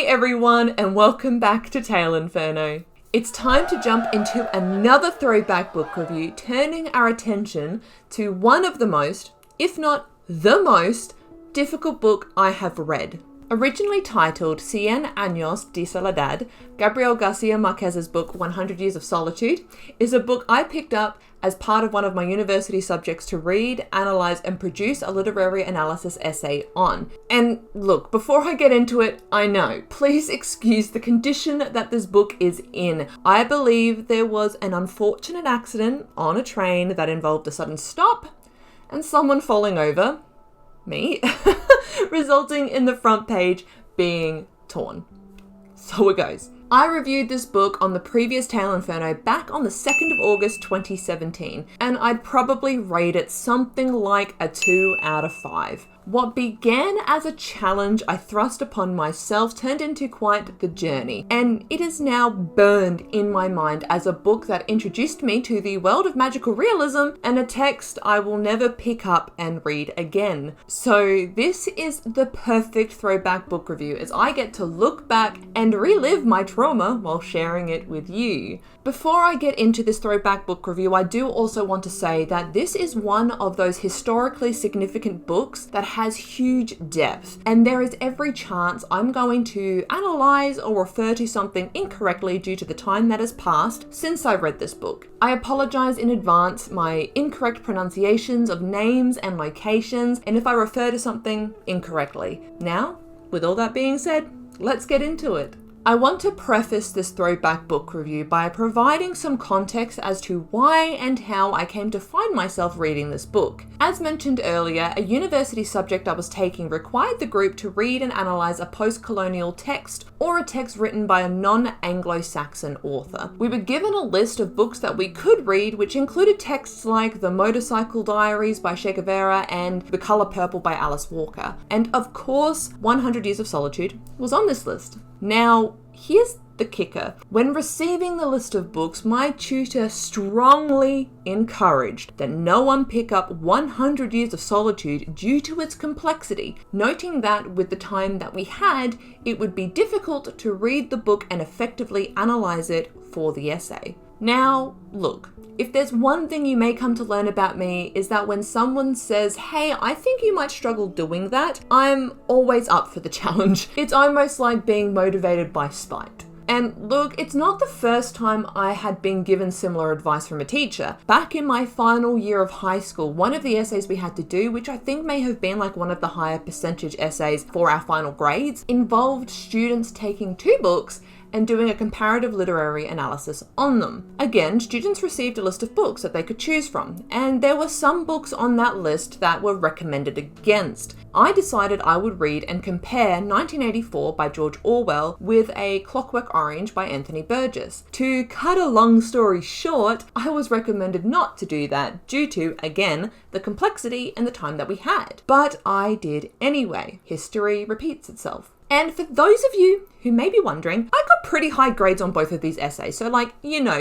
everyone, and welcome back to Tale Inferno. It's time to jump into another throwback book review, turning our attention to one of the most, if not the most, difficult book I have read. Originally titled Cien Años de Soledad, Gabriel García Márquez's book 100 Years of Solitude is a book I picked up as part of one of my university subjects to read, analyze, and produce a literary analysis essay on. And look, before I get into it, I know, please excuse the condition that this book is in. I believe there was an unfortunate accident on a train that involved a sudden stop and someone falling over, me, resulting in the front page being torn. So it goes. I reviewed this book on the previous Tale Inferno back on the 2nd of August 2017, and I'd probably rate it something like a 2 out of 5. What began as a challenge I thrust upon myself turned into quite the journey, and it is now burned in my mind as a book that introduced me to the world of magical realism and a text I will never pick up and read again. So this is the perfect throwback book review as I get to look back and relive my trauma while sharing it with you. Before I get into this throwback book review, I do also want to say that this is one of those historically significant books that has huge depth, and there is every chance I'm going to analyze or refer to something incorrectly due to the time that has passed since I read this book. I apologize in advance my incorrect pronunciations of names and locations, and if I refer to something incorrectly. Now, with all that being said, let's get into it. I want to preface this throwback book review by providing some context as to why and how I came to find myself reading this book. As mentioned earlier, a university subject I was taking required the group to read and analyze a post-colonial text or a text written by a non-Anglo-Saxon author. We were given a list of books that we could read, which included texts like The Motorcycle Diaries by Che Guevara and The Color Purple by Alice Walker. And of course, 100 Years of Solitude was on this list. Now, here's the kicker. When receiving the list of books, my tutor strongly encouraged that no one pick up 100 Years of Solitude due to its complexity, noting that with the time that we had, it would be difficult to read the book and effectively analyze it for the essay. Now, look, if there's one thing you may come to learn about me is that when someone says, hey, I think you might struggle doing that, I'm always up for the challenge. It's almost like being motivated by spite. And look, it's not the first time I had been given similar advice from a teacher. Back in my final year of high school, one of the essays we had to do, which I think may have been like one of the higher percentage essays for our final grades, involved students taking 2 books and doing a comparative literary analysis on them. Again, students received a list of books that they could choose from, and there were some books on that list that were recommended against. I decided I would read and compare 1984 by George Orwell with A Clockwork Orange by Anthony Burgess. To cut a long story short, I was recommended not to do that due to, again, the complexity and the time that we had. But I did anyway. History repeats itself. And for those of you who may be wondering, I got pretty high grades on both of these essays. So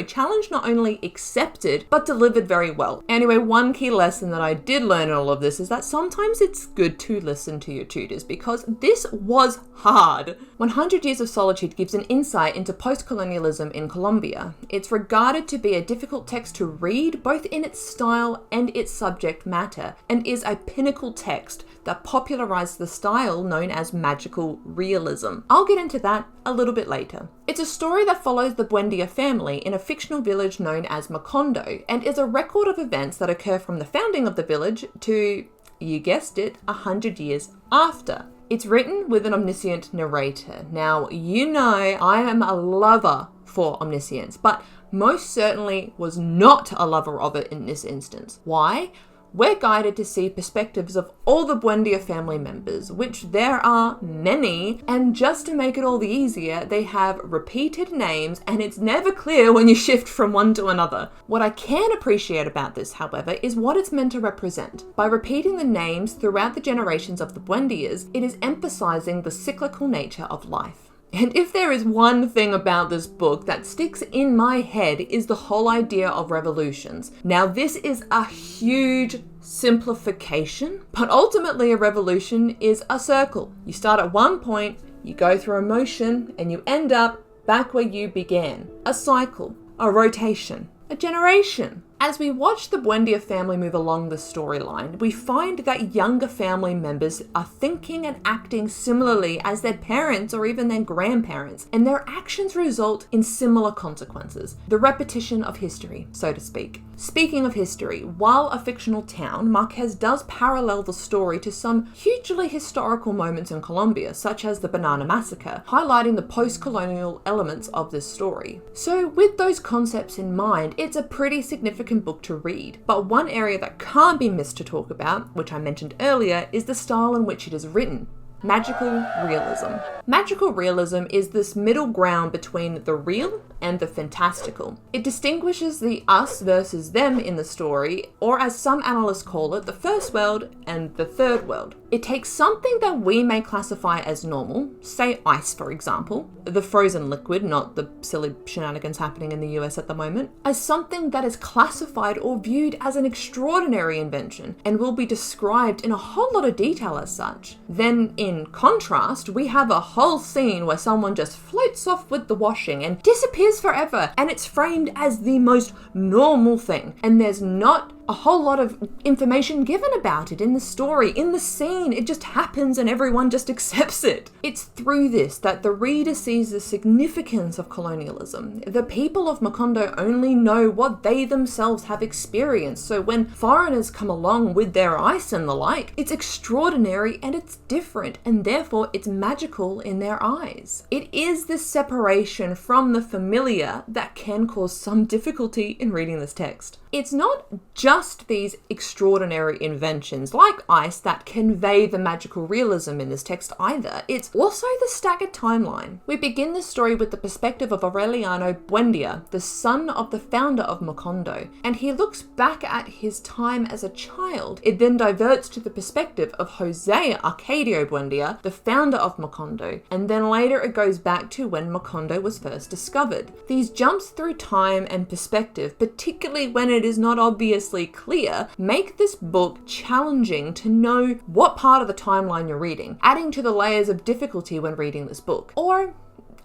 challenge not only accepted, but delivered very well. Anyway, one key lesson that I did learn in all of this is that sometimes it's good to listen to your tutors because this was hard. 100 Years of Solitude gives an insight into post-colonialism in Colombia. It's regarded to be a difficult text to read, both in its style and its subject matter, and is a pinnacle text that popularized the style known as magical realism. I'll get into that a little bit later. It's a story that follows the Buendia family in a fictional village known as Macondo, and is a record of events that occur from the founding of the village to, you guessed it, 100 years after. It's written with an omniscient narrator. Now, you know I am a lover for omniscience, but most certainly was not a lover of it in this instance. Why? We're guided to see perspectives of all the Buendia family members, which there are many, and just to make it all the easier, they have repeated names and it's never clear when you shift from one to another. What I can appreciate about this, however, is what it's meant to represent. By repeating the names throughout the generations of the Buendias, it is emphasizing the cyclical nature of life. And if there is one thing about this book that sticks in my head is the whole idea of revolutions. Now, this is a huge simplification, but ultimately a revolution is a circle. You start at one point, you go through emotion, and you end up back where you began. A cycle, a rotation, a generation. As we watch the Buendia family move along the storyline, we find that younger family members are thinking and acting similarly as their parents or even their grandparents, and their actions result in similar consequences. The repetition of history, so to speak. Speaking of history, while a fictional town, Marquez does parallel the story to some hugely historical moments in Colombia, such as the Banana Massacre, highlighting the post-colonial elements of this story. So with those concepts in mind, it's a pretty significant book to read. But one area that can't be missed to talk about, which I mentioned earlier, is the style in which it is written. Magical realism. Magical realism is this middle ground between the real and the fantastical. It distinguishes the us versus them in the story, or as some analysts call it, the first world and the third world. It takes something that we may classify as normal, say ice for example, the frozen liquid, not the silly shenanigans happening in the US at the moment, as something that is classified or viewed as an extraordinary invention and will be described in a whole lot of detail as such. Then in contrast, we have a whole scene where someone just floats off with the washing and disappears forever, and it's framed as the most normal thing, and there's not a whole lot of information given about it in the story, in the scene. It just happens and everyone just accepts it. It's through this that the reader sees the significance of colonialism. The people of Macondo only know what they themselves have experienced, so when foreigners come along with their ice and the like, it's extraordinary and it's different, and therefore it's magical in their eyes. It is this separation from the familiar that can cause some difficulty in reading this text. It's not just these extraordinary inventions like ice that convey the magical realism in this text either. It's also the staggered timeline. We begin the story with the perspective of Aureliano Buendia, the son of the founder of Macondo, and he looks back at his time as a child. It then diverts to the perspective of Jose Arcadio Buendia, the founder of Macondo, and then later it goes back to when Macondo was first discovered. These jumps through time and perspective, particularly when it is not obviously clear, make this book challenging to know what part of the timeline you're reading, adding to the layers of difficulty when reading this book. Or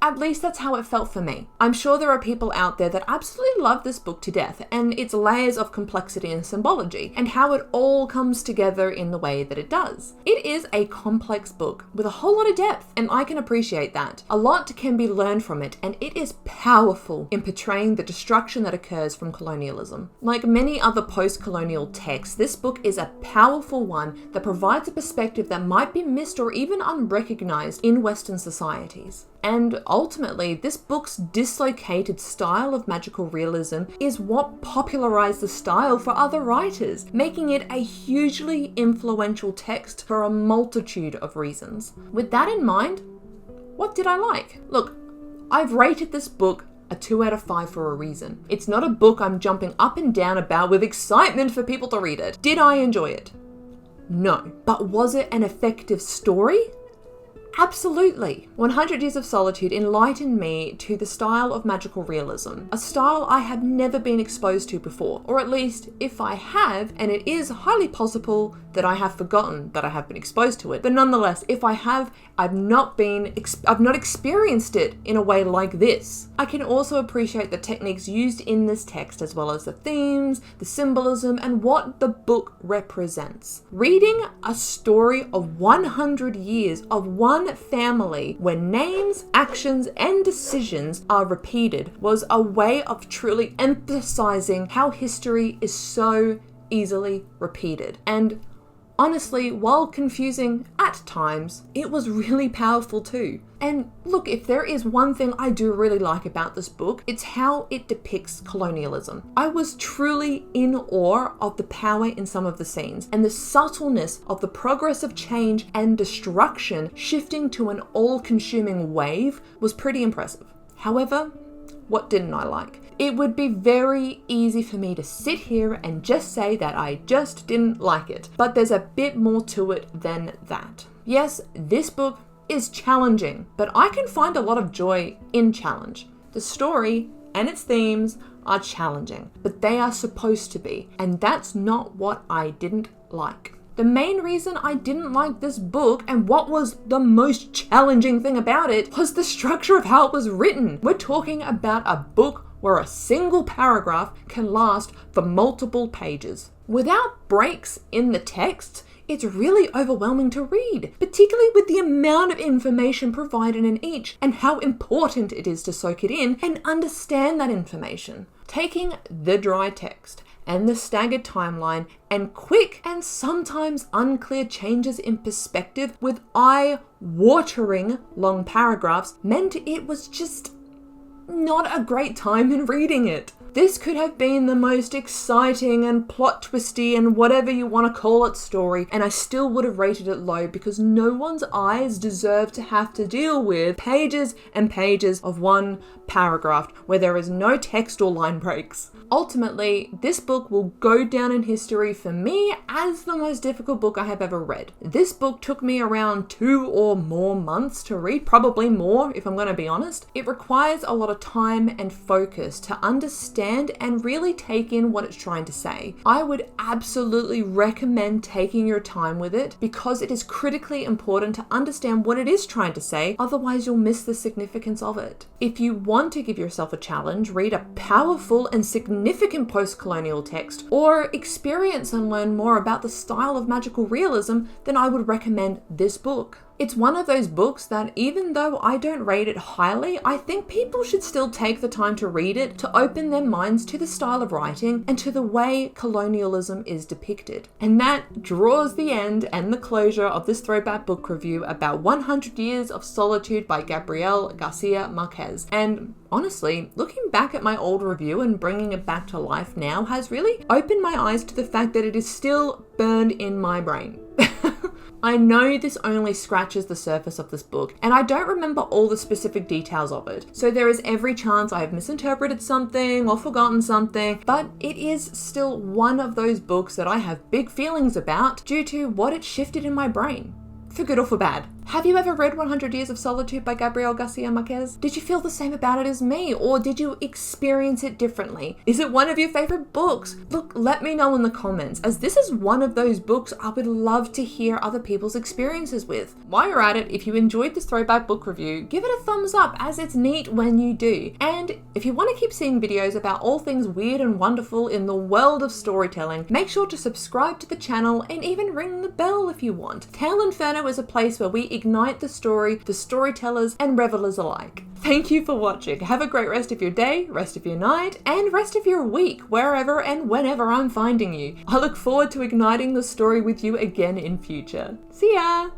at least that's how it felt for me. I'm sure there are people out there that absolutely love this book to death and its layers of complexity and symbology and how it all comes together in the way that it does. It is a complex book with a whole lot of depth, and I can appreciate that. A lot can be learned from it, and it is powerful in portraying the destruction that occurs from colonialism. Like many other post-colonial texts, this book is a powerful one that provides a perspective that might be missed or even unrecognized in Western societies. And ultimately, this book's dislocated style of magical realism is what popularized the style for other writers, making it a hugely influential text for a multitude of reasons. With that in mind, what did I like? Look, I've rated this book a 2 out of 5 for a reason. It's not a book I'm jumping up and down about with excitement for people to read it. Did I enjoy it? No. But was it an effective story? Absolutely. 100 Years of Solitude enlightened me to the style of magical realism, a style I have never been exposed to before, or at least if I have, and it is highly possible that I have forgotten that I have been exposed to it, but nonetheless, if I have, I've not experienced it in a way like this. I can also appreciate the techniques used in this text, as well as the themes, the symbolism, and what the book represents. Reading a story of 100 years of one family where names, actions, and decisions are repeated was a way of truly emphasizing how history is so easily repeated. And honestly, while confusing at times, it was really powerful too. And look, if there is one thing I do really like about this book, it's how it depicts colonialism. I was truly in awe of the power in some of the scenes, and the subtleness of the progress of change and destruction shifting to an all-consuming wave was pretty impressive. However, what didn't I like? It would be very easy for me to sit here and just say that I just didn't like it, but there's a bit more to it than that. Yes, this book is challenging, but I can find a lot of joy in challenge. The story and its themes are challenging, but they are supposed to be, and that's not what I didn't like. The main reason I didn't like this book, and what was the most challenging thing about it, was the structure of how it was written. We're talking about a book where a single paragraph can last for multiple pages. Without breaks in the text, it's really overwhelming to read, particularly with the amount of information provided in each and how important it is to soak it in and understand that information. Taking the dry text and the staggered timeline and quick and sometimes unclear changes in perspective with eye-watering long paragraphs meant it was just not a great time in reading it. This could have been the most exciting and plot twisty and whatever you want to call it story, and I still would have rated it low because no one's eyes deserve to have to deal with pages and pages of one paragraph where there is no text or line breaks. Ultimately, this book will go down in history for me as the most difficult book I have ever read. This book took me around 2 or more months to read, probably more if I'm going to be honest. It requires a lot of time and focus to understand and really take in what it's trying to say. I would absolutely recommend taking your time with it because it is critically important to understand what it is trying to say, otherwise you'll miss the significance of it. If you want to give yourself a challenge, read a powerful and significant post-colonial text, or experience and learn more about the style of magical realism, then I would recommend this book. It's one of those books that even though I don't rate it highly, I think people should still take the time to read it to open their minds to the style of writing and to the way colonialism is depicted. And that draws the end and the closure of this throwback book review about 100 Years of Solitude by Gabriel García Márquez. And honestly, looking back at my old review and bringing it back to life now has really opened my eyes to the fact that it is still burned in my brain. I know this only scratches the surface of this book, and I don't remember all the specific details of it, so there is every chance I have misinterpreted something or forgotten something, but it is still one of those books that I have big feelings about due to what it shifted in my brain, for good or for bad. Have you ever read 100 Years of Solitude by Gabriel García Márquez? Did you feel the same about it as me, or did you experience it differently? Is it one of your favorite books? Look, let me know in the comments, as this is one of those books I would love to hear other people's experiences with. While you're at it, if you enjoyed this throwback book review, give it a thumbs up, as it's neat when you do. And if you want to keep seeing videos about all things weird and wonderful in the world of storytelling, make sure to subscribe to the channel and even ring the bell if you want. Tale Inferno is a place where we ignite the story, the storytellers, and revelers alike. Thank you for watching. Have a great rest of your day, rest of your night, and rest of your week, wherever and whenever I'm finding you. I look forward to igniting the story with you again in future. See ya!